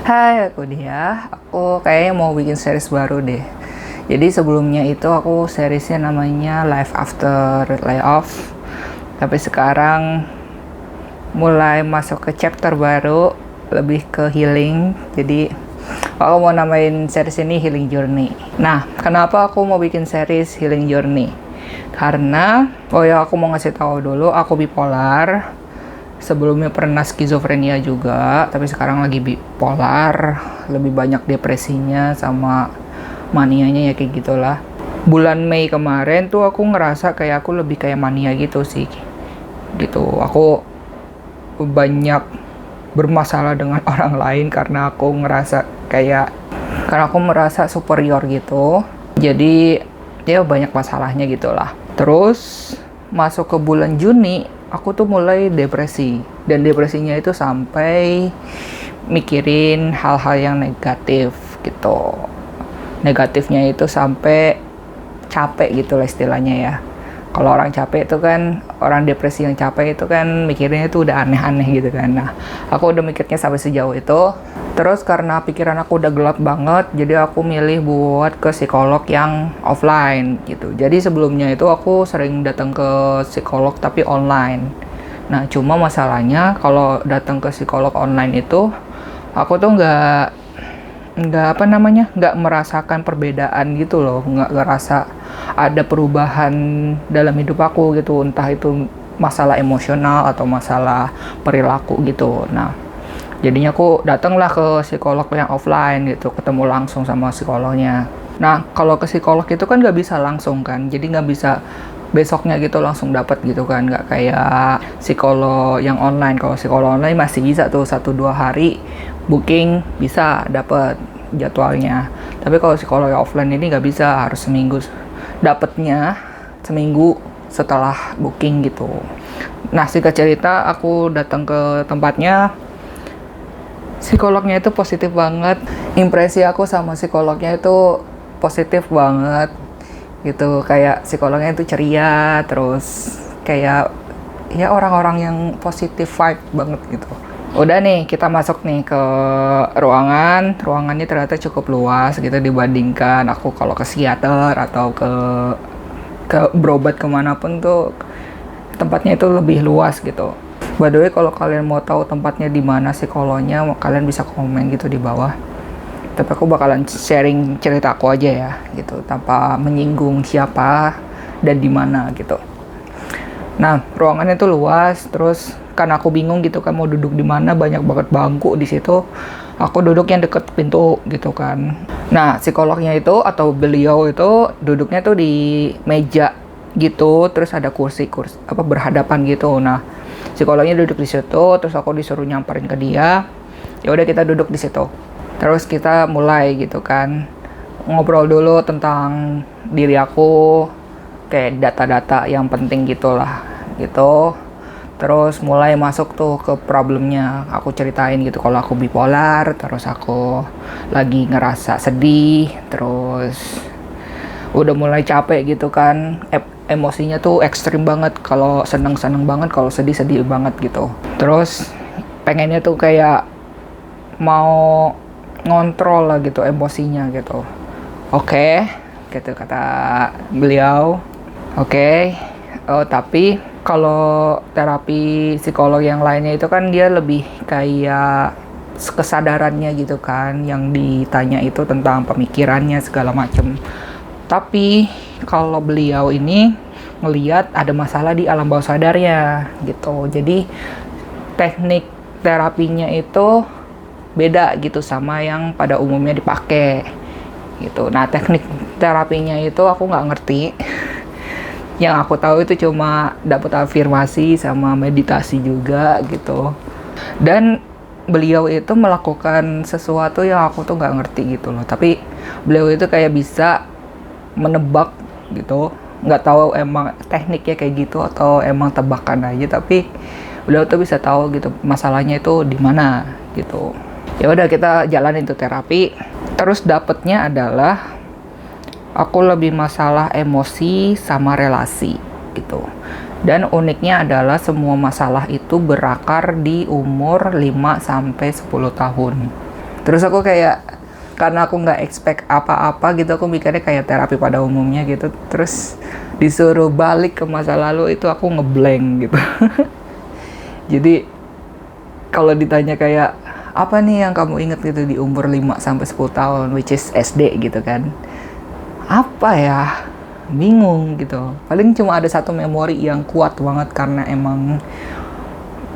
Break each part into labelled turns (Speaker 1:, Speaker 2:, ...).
Speaker 1: Hai, aku Dia. Aku kayaknya mau bikin series baru deh. Jadi sebelumnya itu aku seriesnya namanya Life After Layoff. Tapi sekarang mulai masuk ke chapter baru, lebih ke healing. Jadi aku mau namain series ini Healing Journey. Nah, kenapa aku mau bikin series Healing Journey? Karena, aku mau ngasih tahu dulu, aku bipolar. Sebelumnya pernah skizofrenia juga, tapi sekarang lagi bipolar, lebih banyak depresinya sama manianya ya kayak gitulah. Bulan Mei kemarin tuh aku ngerasa kayak aku lebih kayak mania gitu sih. Gitu, aku banyak bermasalah dengan orang lain karena aku merasa superior gitu. Jadi ya banyak masalahnya gitulah. Terus masuk ke bulan Juni, aku tuh mulai depresi. Dan depresinya itu sampai mikirin hal-hal yang negatif gitu. Negatifnya itu sampai capek gitu lah istilahnya ya. Kalau orang capek itu kan, orang depresi yang capek itu kan mikirnya itu udah aneh-aneh gitu kan. Nah, aku udah mikirnya sampai sejauh itu. Terus karena pikiran aku udah gelap banget, jadi aku milih buat ke psikolog yang offline gitu. Jadi sebelumnya itu aku sering datang ke psikolog tapi online. Nah, cuma masalahnya kalau datang ke psikolog online itu, aku tuh nggak merasakan perbedaan gitu loh, nggak ngerasa ada perubahan dalam hidup aku gitu, entah itu masalah emosional atau masalah perilaku gitu. Nah, jadinya aku datanglah ke psikolog yang offline gitu, ketemu langsung sama psikolognya. Nah, kalau ke psikolog itu kan nggak bisa langsung kan, jadi nggak bisa besoknya gitu langsung dapat gitu kan, nggak kayak psikolog yang online. Kalau psikolog online masih bisa tuh 1-2 hari booking bisa dapat jadwalnya, tapi kalau psikolog yang offline ini nggak bisa, harus seminggu dapatnya, seminggu setelah booking gitu. Nah, singkat cerita aku datang ke tempatnya, psikolognya itu positif banget. Impresi aku sama psikolognya itu positif banget gitu, kayak psikolognya itu ceria, terus kayak ya orang-orang yang positif vibe banget gitu. Udah nih, kita masuk nih ke ruangannya ternyata cukup luas gitu dibandingkan aku kalau ke psikiater atau ke berobat kemanapun tuh, tempatnya itu lebih luas gitu. By the way, kalau kalian mau tahu tempatnya di mana psikolognya, kalian bisa komen gitu di bawah. Tapi aku bakalan sharing cerita aku aja ya gitu, tanpa menyinggung siapa dan di mana gitu. Nah, ruangannya tuh luas, terus kan aku bingung gitu kan mau duduk di mana, banyak banget bangku di situ. Aku duduk yang deket pintu gitu kan. Nah, psikolognya itu atau beliau itu duduknya tuh di meja gitu, terus ada kursi berhadapan gitu. Nah, psikolognya duduk di situ, terus aku disuruh nyamperin ke dia. Ya udah, kita duduk di situ. Terus kita mulai gitu kan, ngobrol dulu tentang diri aku, kayak data-data yang penting gitulah gitu. Terus mulai masuk tuh ke problemnya, aku ceritain gitu kalau aku bipolar, terus aku lagi ngerasa sedih, terus udah mulai capek gitu kan, emosinya tuh ekstrim banget, kalau seneng banget, kalau sedih banget gitu. Terus pengennya tuh kayak mau ngontrol lah gitu emosinya gitu. Oke, gitu kata beliau. Oke. Tapi kalau terapi psikolog yang lainnya itu kan dia lebih kayak kesadarannya gitu kan, yang ditanya itu tentang pemikirannya segala macem. Tapi kalau beliau ini ngelihat ada masalah di alam bawah sadarnya gitu. Jadi teknik terapinya itu beda gitu sama yang pada umumnya dipakai gitu. Nah, teknik terapinya itu aku nggak ngerti. Yang aku tahu itu cuma dapat afirmasi sama meditasi juga gitu. Dan beliau itu melakukan sesuatu yang aku tuh nggak ngerti gitu loh. Tapi beliau itu kayak bisa menebak gitu. Nggak tahu emang tekniknya kayak gitu atau emang tebakan aja. Tapi beliau tuh bisa tahu gitu masalahnya itu di mana gitu. Ya udah, kita jalanin tuh terapi. Terus dapetnya adalah aku lebih masalah emosi sama relasi gitu. Dan uniknya adalah semua masalah itu berakar di umur 5-10 tahun. Terus aku kayak, karena aku nggak expect apa-apa gitu, aku mikirnya kayak terapi pada umumnya gitu. Terus disuruh balik ke masa lalu, itu aku ngeblank gitu. Jadi kalau ditanya kayak, apa nih yang kamu inget gitu di umur 5-10 tahun, which is SD gitu kan. Apa ya? Bingung gitu. Paling cuma ada satu memori yang kuat banget karena emang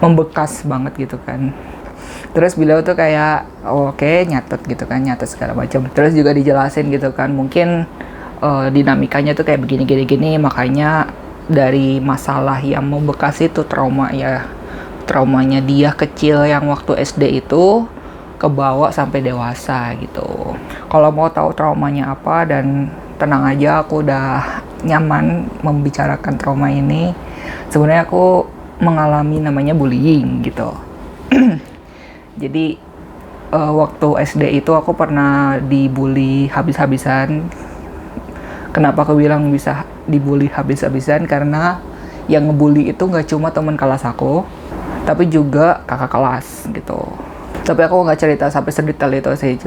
Speaker 1: membekas banget gitu kan. Terus beliau tuh kayak, oh, oke, nyatet gitu kan, nyatet segala macam. Terus juga dijelasin gitu kan, mungkin dinamikanya tuh kayak begini, makanya dari masalah yang membekas itu trauma ya, traumanya dia kecil yang waktu SD itu kebawa sampai dewasa gitu. Kalau mau tahu traumanya apa, dan tenang aja, aku udah nyaman membicarakan trauma ini. Sebenarnya aku mengalami namanya bullying gitu. Jadi waktu SD itu aku pernah dibully habis-habisan. Kenapa aku bilang bisa dibully habis-habisan? Karena yang ngebully itu nggak cuma teman kelas aku, tapi juga kakak kelas gitu. Tapi aku nggak cerita sampai sedetail itu sih.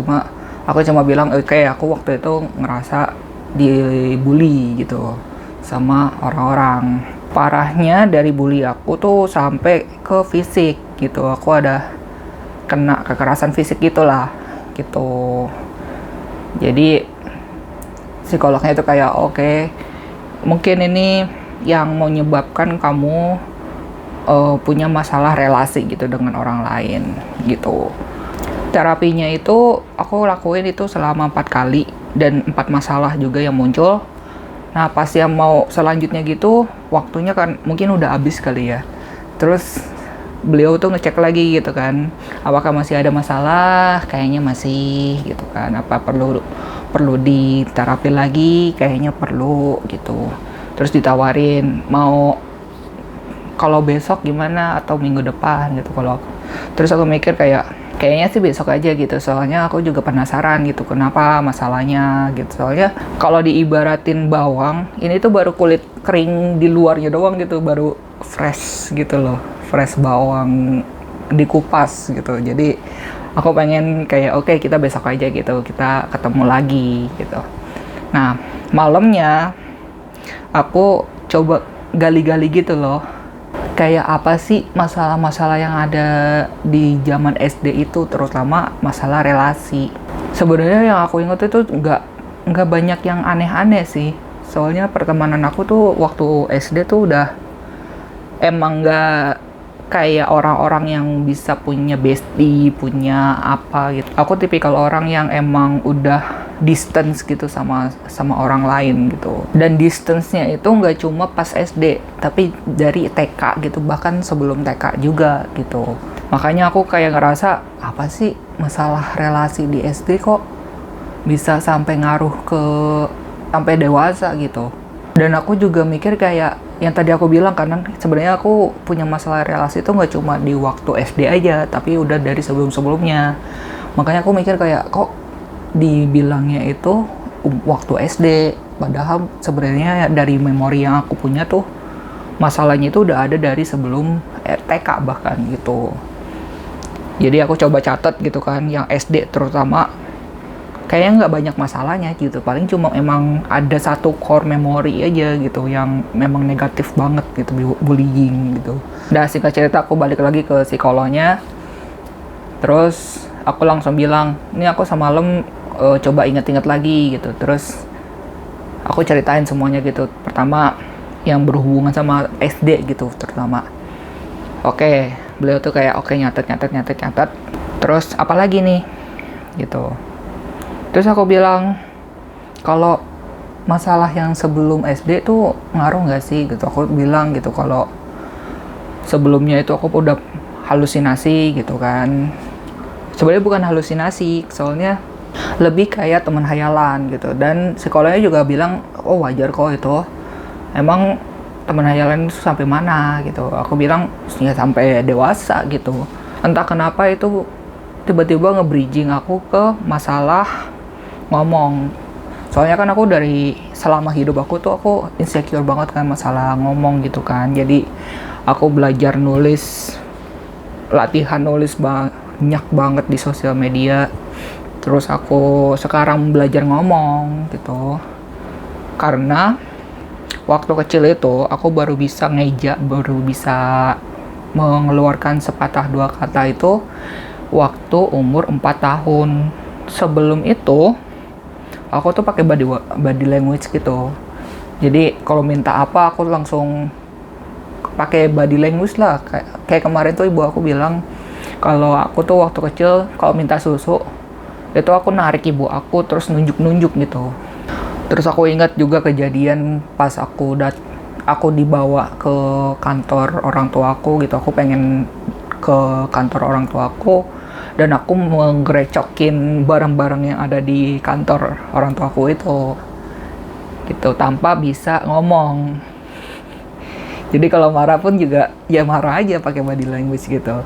Speaker 1: Aku cuma bilang, oke, aku waktu itu ngerasa dibully gitu sama orang-orang. Parahnya dari bully aku tuh sampai ke fisik gitu. Aku ada kena kekerasan fisik gitulah gitu. Jadi psikolognya itu kayak, oke, mungkin ini yang menyebabkan kamu punya masalah relasi gitu dengan orang lain gitu. Terapinya itu aku lakuin itu selama 4 kali dan 4 masalah juga yang muncul. Nah, pas yang mau selanjutnya gitu, waktunya kan mungkin udah habis kali ya. Terus beliau tuh ngecek lagi gitu kan, apakah masih ada masalah? Kayaknya masih gitu kan. Apa perlu diterapi lagi? Kayaknya perlu gitu. Terus ditawarin mau kalau besok gimana atau minggu depan gitu. Terus aku mikir kayaknya sih besok aja gitu, soalnya aku juga penasaran gitu kenapa masalahnya gitu. Soalnya kalau diibaratin bawang, ini tuh baru kulit kering di luarnya doang gitu, baru fresh gitu loh, fresh bawang dikupas gitu. Jadi aku pengen kayak, oke, kita besok aja gitu, kita ketemu lagi gitu. Nah, malamnya aku coba gali-gali gitu loh, kayak apa sih masalah-masalah yang ada di zaman SD itu, terutama masalah relasi. Sebenarnya yang aku ingat itu nggak banyak yang aneh-aneh sih. Soalnya pertemanan aku tuh waktu SD tuh udah emang nggak kayak orang-orang yang bisa punya bestie, punya apa gitu. Aku tipikal orang yang emang udah distance gitu sama orang lain gitu. Dan distance-nya itu nggak cuma pas SD, tapi dari TK gitu, bahkan sebelum TK juga gitu. Makanya aku kayak ngerasa, apa sih masalah relasi di SD kok bisa sampai ngaruh ke sampai dewasa gitu. Dan aku juga mikir kayak yang tadi aku bilang, karena sebenarnya aku punya masalah relasi itu nggak cuma di waktu SD aja, tapi udah dari sebelum-sebelumnya. Makanya aku mikir kayak, kok dibilangnya itu waktu SD, padahal sebenarnya dari memori yang aku punya tuh masalahnya itu udah ada dari sebelum TK bahkan gitu. Jadi aku coba catat gitu kan, yang SD terutama kayaknya nggak banyak masalahnya gitu, paling cuma emang ada satu core memory aja gitu yang memang negatif banget gitu, bullying gitu. Udah, singkat cerita aku balik lagi ke psikolognya, terus aku langsung bilang, ini aku semalam coba inget-inget lagi gitu. Terus aku ceritain semuanya gitu, pertama yang berhubungan sama SD gitu terutama. Oke, beliau tuh kayak oke, nyatet. Terus apa lagi nih gitu. Terus aku bilang, kalau masalah yang sebelum SD tuh ngaruh nggak sih gitu. Aku bilang gitu, kalau sebelumnya itu aku udah halusinasi gitu kan. Sebenarnya bukan halusinasi, soalnya lebih kayak teman hayalan gitu. Dan psikolognya juga bilang, oh wajar kok itu, emang teman hayalan itu sampai mana gitu. Aku bilang, ya sampai dewasa gitu. Entah kenapa itu tiba-tiba nge-bridging aku ke masalah ngomong. Soalnya kan aku dari selama hidup aku tuh aku insecure banget kan masalah ngomong gitu kan. Jadi aku belajar nulis, latihan nulis banyak banget di sosial media. Terus aku sekarang belajar ngomong gitu. Karena waktu kecil itu aku baru bisa ngeja, baru bisa mengeluarkan sepatah dua kata itu waktu umur 4 tahun. Sebelum itu aku tuh pakai body language gitu. Jadi kalau minta apa aku langsung pakai body language lah. Kayak kemarin tuh ibu aku bilang kalau aku tuh waktu kecil kalau minta susu itu aku narik ibu aku terus nunjuk-nunjuk gitu. Terus aku ingat juga kejadian pas aku dibawa ke kantor orang tuaku gitu. Aku pengen ke kantor orang tuaku dan aku menggerecokin barang-barang yang ada di kantor orang tuaku itu gitu tanpa bisa ngomong. Jadi kalau marah pun juga ya marah aja pakai body language gitu.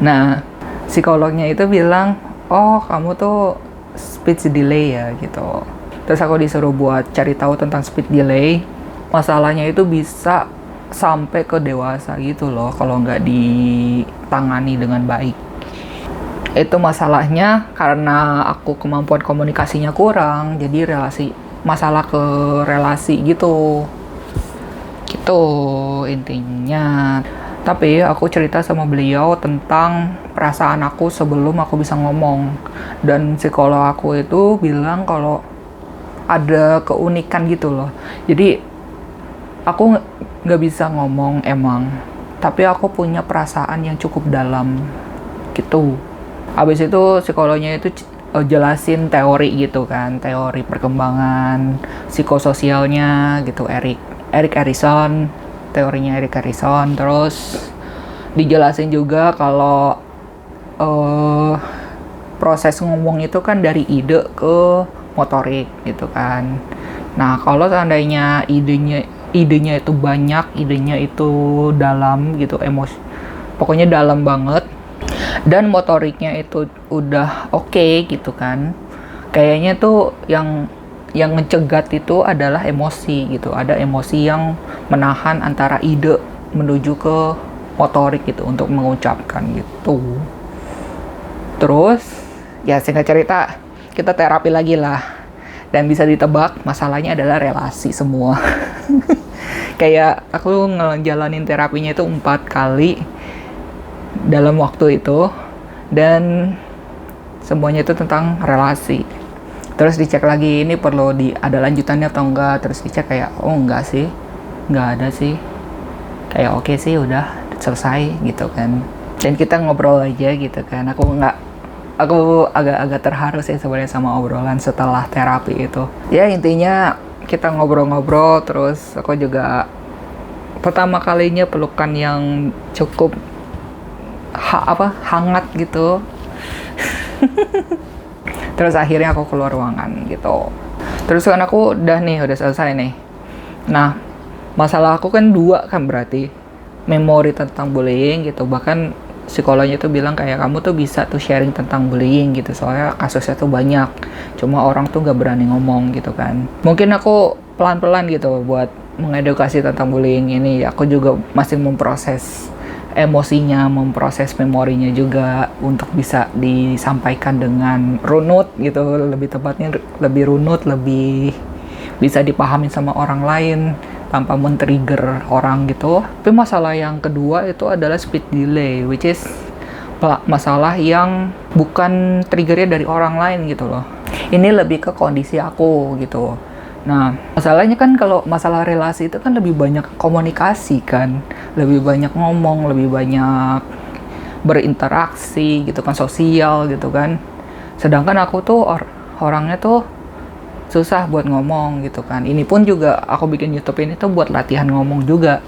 Speaker 1: Nah, psikolognya itu bilang, "Oh, kamu tuh speech delay ya," gitu. Terus aku disuruh buat cari tahu tentang speech delay. Masalahnya itu bisa sampai ke dewasa gitu loh kalau nggak ditangani dengan baik. Itu masalahnya karena aku kemampuan komunikasinya kurang, jadi masalah ke relasi gitu. Gitu intinya. Tapi aku cerita sama beliau tentang perasaan aku sebelum aku bisa ngomong. Dan psikolog aku itu bilang kalau ada keunikan gitu loh. Jadi aku nggak bisa ngomong emang, tapi aku punya perasaan yang cukup dalam gitu. Habis itu psikolognya itu jelasin teori gitu kan, teori perkembangan psikososialnya gitu, Erik Erikson, teorinya Erik Erikson. Terus dijelasin juga kalau proses ngomong itu kan dari ide ke motorik gitu kan. Nah, kalau seandainya idenya itu banyak, idenya itu dalam gitu, emosi pokoknya dalam banget, dan motoriknya itu udah oke gitu kan, kayaknya tuh yang mencegat itu adalah emosi gitu. Ada emosi yang menahan antara ide menuju ke motorik gitu untuk mengucapkan gitu. Terus ya singkat cerita kita terapi lagi lah, dan bisa ditebak masalahnya adalah relasi semua. Kayak aku ngejalanin terapinya itu 4 kali dalam waktu itu, dan semuanya itu tentang relasi. Terus dicek lagi ini perlu ada lanjutannya atau enggak, terus dicek kayak oh enggak sih, enggak ada sih, kayak oke sih udah selesai gitu kan. Dan kita ngobrol aja gitu kan. Aku agak terharu sih sebenarnya sama obrolan setelah terapi itu. Ya intinya kita ngobrol-ngobrol, terus aku juga pertama kalinya pelukan yang cukup hangat gitu. Terus akhirnya aku keluar ruangan gitu. Terus kan aku udah selesai nih. Nah, masalah aku kan 2 kan, berarti memori tentang bullying gitu. Bahkan psikolognya tuh bilang kayak kamu tuh bisa tuh sharing tentang bullying gitu, soalnya kasusnya tuh banyak, cuma orang tuh gak berani ngomong gitu kan. Mungkin aku pelan-pelan gitu buat mengedukasi tentang bullying ini. Aku juga masih memproses emosinya, memproses memorinya juga untuk bisa disampaikan dengan runut gitu, lebih tepatnya lebih runut, lebih bisa dipahami sama orang lain tanpa men-trigger orang gitu. Tapi masalah yang kedua itu adalah speech delay, which is masalah yang bukan triggernya dari orang lain gitu loh. Ini lebih ke kondisi aku gitu. Nah, masalahnya kan kalau masalah relasi itu kan lebih banyak komunikasi kan, lebih banyak ngomong, lebih banyak berinteraksi gitu kan, sosial gitu kan. Sedangkan aku tuh orangnya tuh susah buat ngomong gitu kan. Ini pun juga aku bikin YouTube ini tuh buat latihan ngomong juga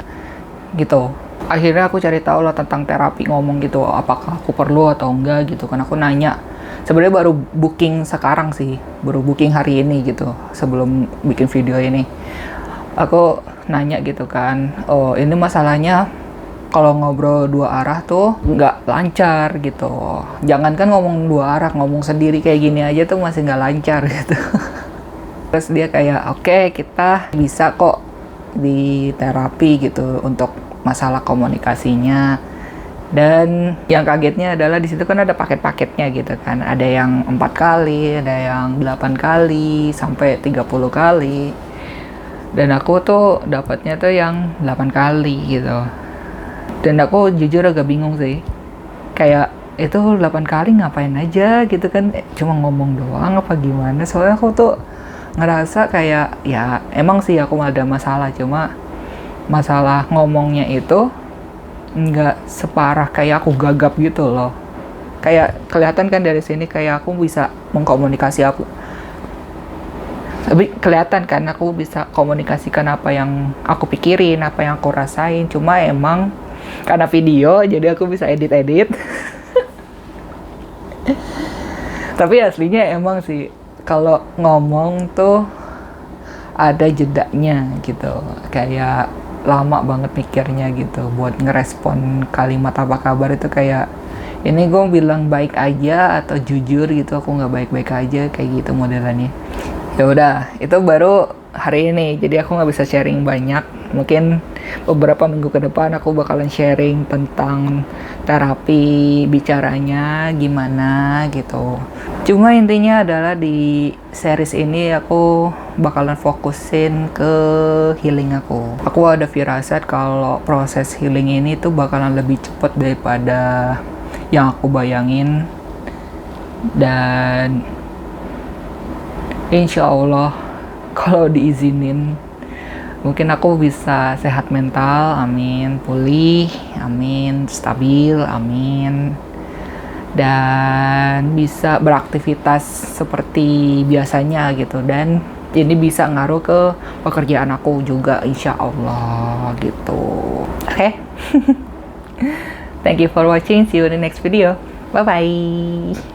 Speaker 1: gitu. Akhirnya aku cari tahu lah tentang terapi ngomong gitu, apakah aku perlu atau enggak gitu kan. Aku nanya, sebenarnya baru booking sekarang sih, baru booking hari ini gitu, sebelum bikin video ini. Aku nanya gitu kan, oh ini masalahnya kalau ngobrol 2 arah tuh nggak lancar gitu. Jangankan ngomong 2 arah, ngomong sendiri kayak gini aja tuh masih nggak lancar gitu. Terus dia kayak, oke, kita bisa kok di terapi gitu untuk masalah komunikasinya Dan yang kagetnya adalah di situ kan ada paket-paketnya gitu kan. Ada yang 4 kali, ada yang 8 kali, sampai 30 kali. Dan aku tuh dapatnya tuh yang 8 kali gitu. Dan aku jujur agak bingung sih. Kayak itu 8 kali ngapain aja gitu kan. Cuma ngomong doang apa gimana. Soalnya aku tuh ngerasa kayak ya emang sih aku ada masalah. Cuma masalah ngomongnya itu nggak separah kayak aku gagap gitu loh. Kayak kelihatan kan dari sini kayak aku bisa mengkomunikasi aku. Tapi kelihatan kan aku bisa komunikasikan apa yang aku pikirin, apa yang aku rasain. Cuma emang karena video jadi aku bisa edit-edit. Tapi aslinya emang sih kalau ngomong tuh ada jedanya gitu. Kayak lama banget mikirnya gitu buat ngerespon kalimat apa kabar itu kayak ini gue bilang baik aja atau jujur gitu, aku nggak baik-baik aja kayak gitu modelannya. Ya udah, itu baru hari ini jadi aku nggak bisa sharing banyak. Mungkin beberapa minggu ke depan aku bakalan sharing tentang terapi bicaranya gimana gitu. Cuma intinya adalah di series ini aku bakalan fokusin ke healing aku. Aku ada firasat kalau proses healing ini tuh bakalan lebih cepat daripada yang aku bayangin. Dan insya Allah kalau diizinin mungkin aku bisa sehat mental, amin, pulih, amin, stabil, amin, dan bisa beraktivitas seperti biasanya gitu. Dan ini bisa ngaruh ke pekerjaan aku juga insya Allah gitu. Oke. Thank you for watching, see you in the next video, bye bye.